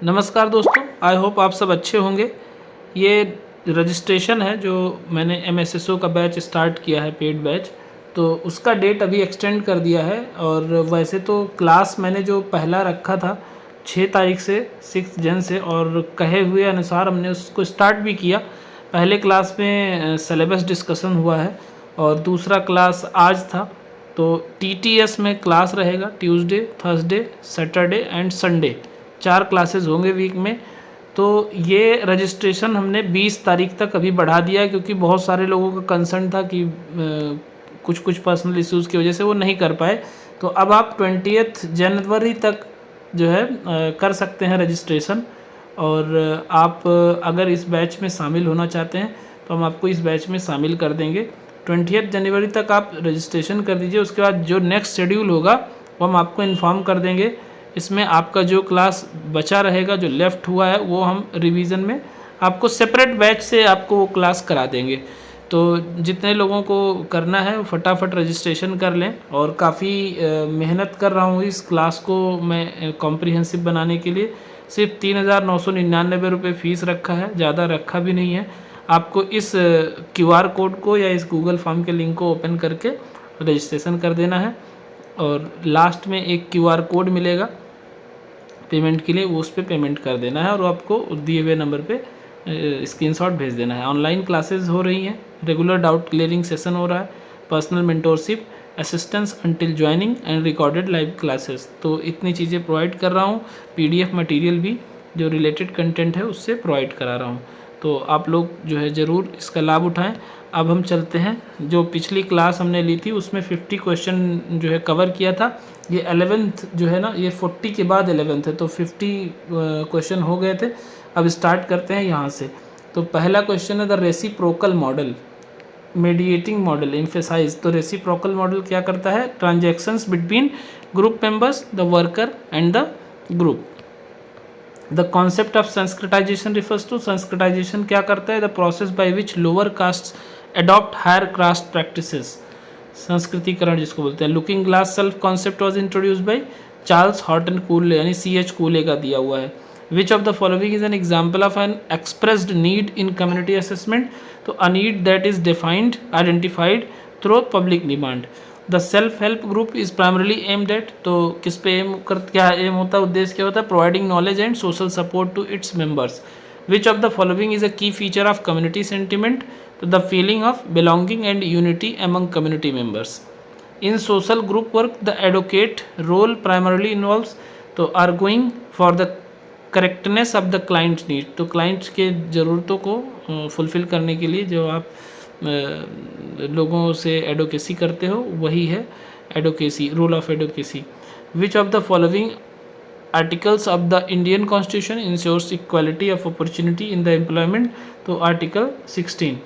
नमस्कार दोस्तों, I hope आप सब अच्छे होंगे। ये रजिस्ट्रेशन है जो मैंने एमएसएसओ का बैच स्टार्ट किया है, पेड बैच। तो उसका डेट अभी एक्सटेंड कर दिया है। और वैसे तो क्लास मैंने जो पहला रखा था 6 तारीख से 6 जन से, और कहे हुए अनुसार हमने उसको स्टार्ट भी किया। पहले क्लास में सिलेबस डिस्कशन हुआ है और दूसरा क्लास आज था। तो टीटीएस में क्लास रहेगा Tuesday, Thursday, Saturday and Sunday, 4 classes होंगे वीक में। तो ये रजिस्ट्रेशन हमने 20 तारीख तक अभी बढ़ा दिया है, क्योंकि बहुत सारे लोगों का कंसर्न था कि कुछ पर्सनल इश्यूज़ की वजह से वो नहीं कर पाए। तो अब आप 20 जनवरी तक जो है कर सकते हैं रजिस्ट्रेशन। और आप अगर इस बैच में शामिल होना चाहते हैं तो हम आपको इस बैच में शामिल कर देंगे। 20 जनवरी तक आप रजिस्ट्रेशन कर दीजिए। उसके बाद जो नेक्स्ट शेड्यूल होगा वो हम आपको इन्फॉर्म कर देंगे। इसमें आपका जो क्लास बचा रहेगा, जो लेफ़्ट हुआ है, वो हम रिवीजन में आपको सेपरेट बैच से आपको वो क्लास करा देंगे। तो जितने लोगों को करना है वो फटाफट रजिस्ट्रेशन कर लें। और काफ़ी मेहनत कर रहा हूँ इस क्लास को मैं कॉम्प्रिहेंसिव बनाने के लिए। सिर्फ 3,999 रुपये फ़ीस रखा है, ज़्यादा रखा भी नहीं है। आपको इस QR कोड को या इस गूगल फॉर्म के लिंक को ओपन करके रजिस्ट्रेशन कर देना है। और लास्ट में एक QR कोड मिलेगा पेमेंट के लिए, वो उस पर पेमेंट कर देना है और आपको दिए हुए नंबर पे स्क्रीनशॉट भेज देना है। ऑनलाइन क्लासेस हो रही हैं, रेगुलर डाउट क्लियरिंग सेशन हो रहा है, personal mentorship, assistance until joining and recorded live classes. तो इतनी चीज़ें प्रोवाइड कर रहा हूँ। PDF मटेरियल भी जो रिलेटेड कंटेंट है उससे प्रोवाइड करा रहा हूँ। तो आप लोग जो है ज़रूर इसका लाभ उठाएं। अब हम चलते हैं, जो पिछली क्लास हमने ली थी उसमें 50 क्वेश्चन जो है कवर किया था। ये 11th जो है ना, ये 40 के बाद 11th है, तो 50 क्वेश्चन हो गए थे। अब स्टार्ट करते हैं यहाँ से। तो पहला क्वेश्चन है the reciprocal model mediating model emphasize. तो रेसिप्रोकल मॉडल क्या करता है? Transactions between group members, the worker and the group. The concept of sanskritization refers to, sanskritization क्या करता है? The process by which lower caste adopt higher caste practices, संस्कृतिकरण जिसको बोलते हैं। Looking glass self concept was introduce by Charles Horton Cooley, यानी CH Cooley का दिया हुआ है। Which of the following is an example of an expressed need in community assessment. तो a need that is defined identified through public demand. The self help group is primarily aimed at, तो किस पे M कर, क्या M होता है, उद्देश्य क्या होता है? Providing knowledge and social support to its members. Which of the following is a key feature of community sentiment? तो the feeling of belonging and unity among community members. In social group work the advocate role primarily involves, तो arguing for the correctness of the client need. तो client के ज़रूरतों को fulfil करने के लिए जो आप लोगों से एडवोकेसी करते हो, वही है advocacy, role of advocacy. Which of the following articles of the Indian constitution ensures equality of opportunity in the employment? तो article 16।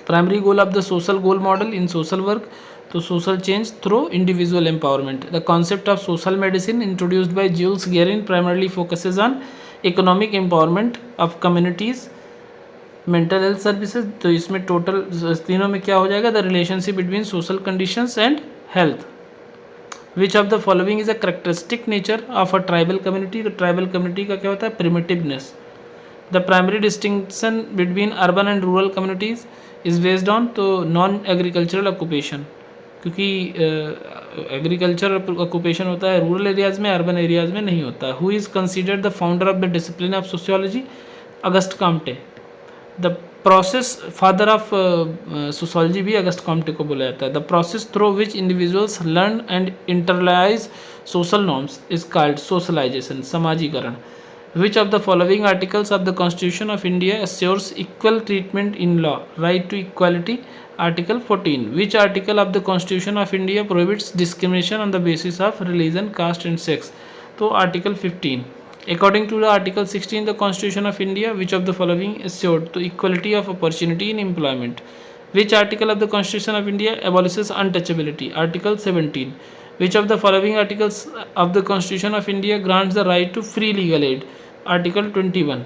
Primary goal of the social goal model in social work, तो social change through individual empowerment. The concept of social medicine introduced by Jules Guerin primarily focuses on economic empowerment of communities. Mental health services, तो इसमें total तीनों में क्या हो जाएगा? The relationship between social conditions and health. Which of the following is a characteristic nature of a tribal community? तो tribal community का क्या होता है? Primitiveness. The primary distinction between urban and rural communities is based on, तो non agricultural occupation, क्योंकि agriculture occupation होता है rural areas में, अर्बन एरियाज़ में नहीं होता। Who is considered the founder of the discipline of sociology? Auguste Comte. The process father of sociology भी Auguste Comte को बोला जाता है। The process through which individuals learn and internalize social norms is called socialization, समाजीकरण। Which of the following articles of the constitution of India assures equal treatment in law, right to equality? Article 14। Which article of the constitution of India prohibits discrimination on the basis of religion, caste and sex? तो article 15। According to the Article 16 the Constitution of India, which of the following assured to equality of opportunity in employment? Which article of the Constitution of India abolishes untouchability? Article 17. Which of the following articles of the Constitution of India grants the right to free legal aid? Article 21.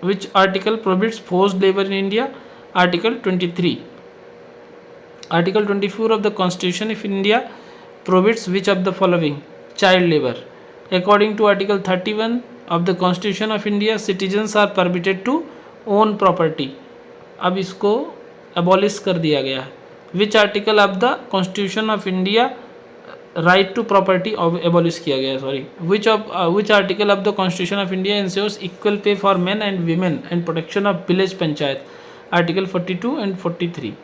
Which article prohibits forced labor in India? Article 23. Article 24 of the Constitution of India prohibits which of the following? Child labor. According to Article 31 of the Constitution of India, citizens are permitted to own property. अब इसको abolish कर दिया गया है. Which article of the Constitution of India right to property abolish किया गया है, sorry. Which article of the Constitution of India ensures equal pay for men and women and protection of village panchayat? Article 42 and 43.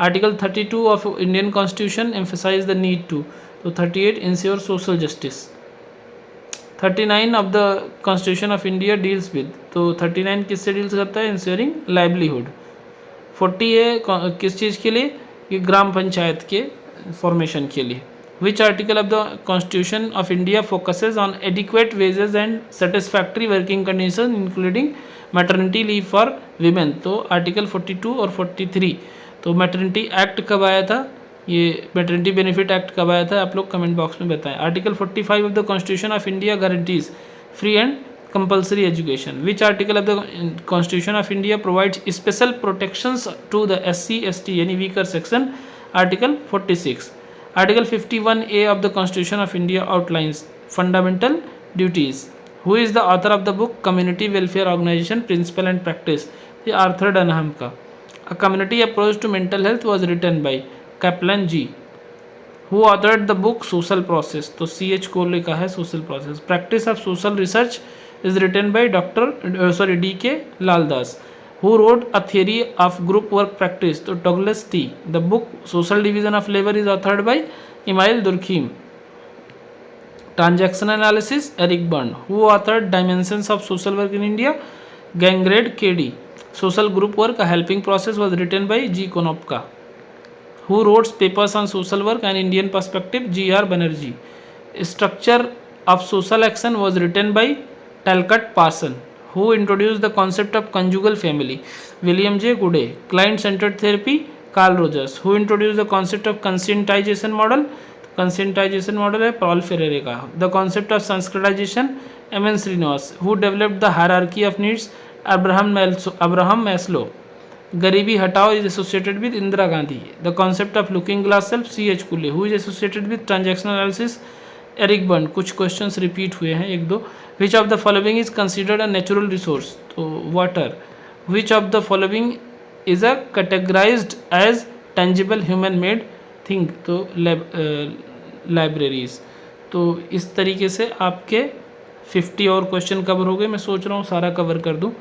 Article 32 of Indian Constitution emphasize the need to. So 38 ensure social justice. 39 of the constitution of India deals with, तो 39 किससे deals करता है? Ensuring livelihood. 40 है किस चीज़ के लिए? ये ग्राम पंचायत के फॉर्मेशन के लिए. Which article of the constitution of India focuses on adequate wages and satisfactory working condition including maternity leave for women? तो आर्टिकल 42 और 43. तो मैटरनिटी एक्ट कब आया था? ये मैटरनिटी बेनिफिट एक्ट कब आया था? आप लोग कमेंट बॉक्स में बताएं. Article 45 of the constitution of India guarantees free and compulsory education. Which article of the constitution of India provides special protections to the SC ST यानी weaker section? Article 46. Article 51A of the constitution of India outlines fundamental duties. Who is the author of the book community welfare organisation principle and practice? ये Arthur Dunham का. A community approach to mental health was written by Kaplan G. Who authored the book Social Process? तो CH Kohli का है Social Process. Practice of Social Research is written by D.K. Laldas. Who wrote a theory of group work practice? तो Douglas T. The book Social Division of Labor is authored by Emile Durkheim. Transaction Analysis, Eric Berne. Who authored Dimensions of Social Work in India? Gangrad K.D. Social Group Work, a helping process was written by G. Konopka. Who wrote papers on social work and Indian perspective? G.R. Banerjee. Structure of social action was written by Talcott Parson. Who introduced the concept of conjugal family? William J. Goode. Client-centered therapy? Carl Rogers. Who introduced the concept of conscientization model? Conscientization model है Paul Freire का. The concept of Sanskritization? M.N. Srinivas. Who developed the hierarchy of needs? Abraham Maslow. गरीबी हटाओ is associated with Indira Gandhi. The concept of looking glass self CH Cooley. Who is associated with transactional analysis? Eric Berne. कुछ questions repeat हुए हैं एक दो. Which of the following is considered a natural resource? तो water. Which of the following is a categorized as tangible human made thing? तो libraries. तो इस तरीके से आपके 50 और क्वेश्चन कवर हो गए. मैं सोच रहा हूँ सारा कवर कर दूँ.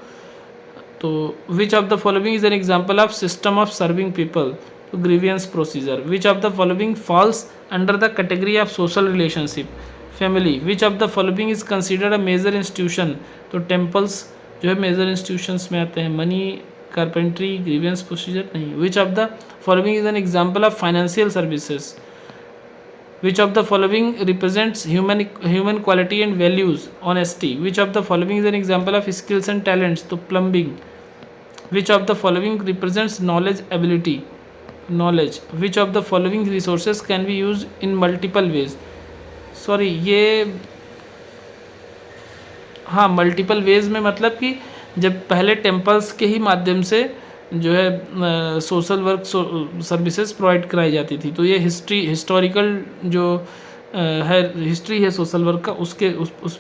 तो which of the following is an example of system of serving people? तो grievance procedure. Which of the following falls under the category of social relationship? Family. Which of the following is considered a major institution? तो temples जो है major institutions में आते हैं. Money, carpentry, grievance procedure नहीं. विच of the following is an example of financial services? Which of the following represents human quality and values? Honesty. Which of the following is an example of skills and talents? तो plumbing. Which of the following represents knowledge ability? Knowledge. Which of the following resources can be used in multiple ways? Sorry, ये हाँ multiple ways में मतलब कि जब पहले temples के ही माध्यम से जो है सोशल वर्क सर्विसेज प्रोवाइड कराई जाती थी. तो ये हिस्टोरिकल जो है हिस्ट्री है सोशल वर्क का उस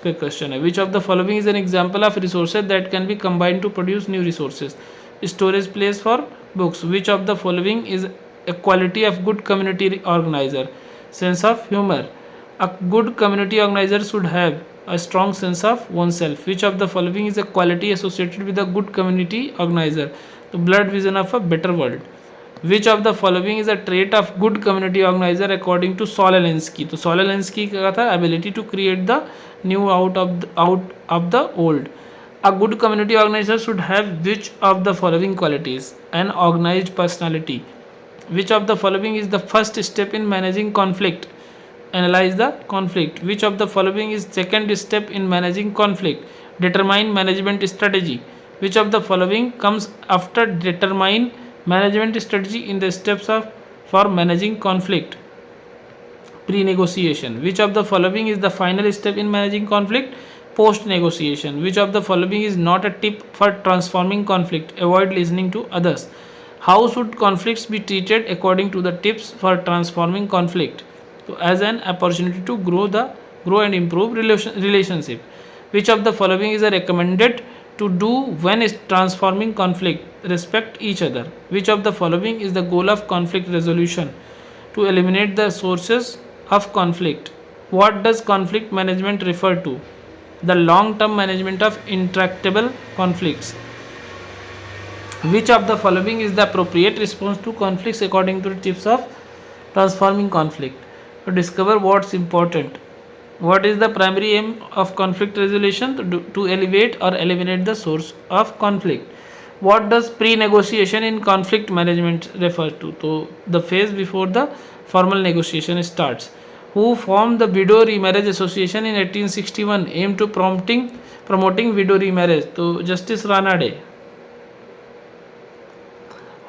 पे क्वेश्चन है. Which of the following is an example of resources that can be combined to produce new resources? Storage place for books. Which of the following is a quality of good community organizer? Sense of humor. A good community organizer should have a strong sense of oneself. Which of the following is a quality associated with a good community organizer? The blurred vision of a better world. Which of the following is a trait of good community organizer according to Saul Alinsky? तो Saul Alinsky का था ability to create the new out of the old. A good community organizer should have which of the following qualities? An organized personality. Which of the following is the first step in managing conflict? Analyze the conflict. Which of the following is second step in managing conflict? Determine management strategy. Which of the following comes after determine management strategy in the steps for managing conflict? Pre-negotiation. Which of the following is the final step in managing conflict? Post-negotiation. Which of the following is not a tip for transforming conflict? Avoid listening to others. How should conflicts be treated according to the tips for transforming conflict? So as an opportunity to grow the grow and improve relationship. Which of the following is recommended to do when is transforming conflict? Respect each other. Which of the following is the goal of conflict resolution? To eliminate the sources of conflict. What does conflict management refer to? The long-term management of intractable conflicts. Which of the following is the appropriate response to conflicts according to the tips of transforming conflict? To discover what's important. What is the primary aim of conflict resolution? To elevate or eliminate the source of conflict. What does pre-negotiation in conflict management refer to? So the phase before the formal negotiation starts. Who formed the Widow Remarriage Association in 1861 aimed to promoting widow remarriage? So Justice Ranade.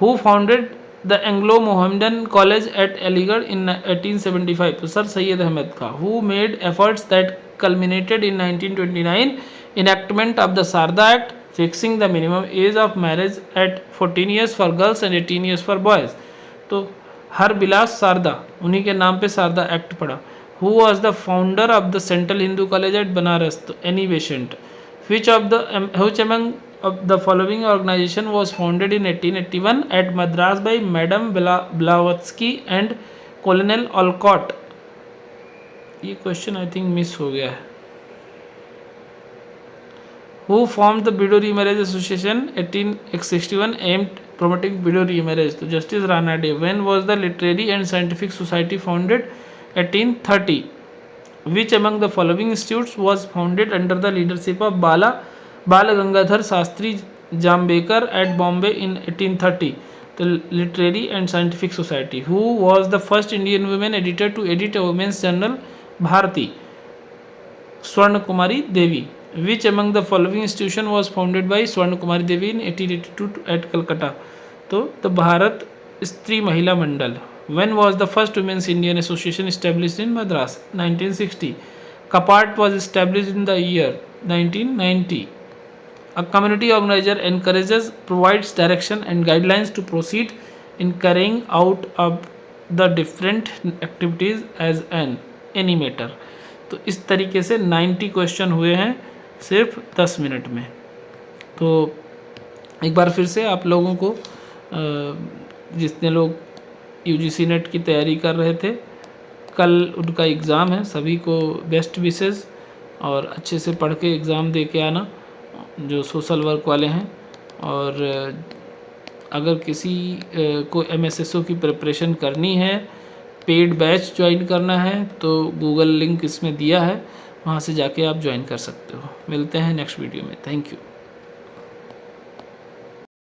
Who founded the Anglo-Mohammedan College at Aligarh in 1875? तो sir Syed Ahmad का. Who made efforts that culminated in 1929 enactment of the Sarda Act, fixing the minimum age of marriage at 14 years for girls and 18 years for boys? तो हरबिलास सारदा, उन्हीं के नाम पे सारदा act पड़ा. Who was the founder of the Central Hindu College at Banaras? तो Annie Besant. Which among of the following organization was founded in 1881 at Madras by Madam Blavatsky and Colonel Olcott? ये question I think miss हो गया है. Who formed the Widow Remarriage Association 1861 aimed promoting widow remarriage? तो Justice Ranade. When was the Literary and Scientific Society founded? 1830. Which among the following institutes was founded under the leadership of Bala Gangadhar Shastri Jambekar at Bombay in 1830? The Literary and Scientific Society. Who was the first Indian woman editor to edit a women's journal? Bharati. Swarna Kumari Devi. Which among the following institution was founded by Swarna Kumari Devi in 1882 at Calcutta? तो the Bharat Stri Mahila Mandal. When was the first Women's Indian Association established in Madras? 1960. Kapat was established in the year 1990. A community organizer encourages, provides direction and guidelines to proceed in carrying out of the different activities as an animator. तो इस तरीके से 90 question हुए हैं सिर्फ 10 minute में. तो एक बार फिर से आप लोगों को जितने लोग UGC नेट की तैयारी कर रहे थे, कल उनका एग्ज़ाम है, सभी को बेस्ट विशेज़ और अच्छे से पढ़ के एग्ज़ाम दे के आना जो सोशल वर्क वाले हैं. और अगर किसी को MSSO की प्रिपरेशन करनी है, पेड बैच ज्वाइन करना है, तो गूगल लिंक इसमें दिया है, वहाँ से जाके आप ज्वाइन कर सकते हो. मिलते हैं नेक्स्ट वीडियो में. Thank you.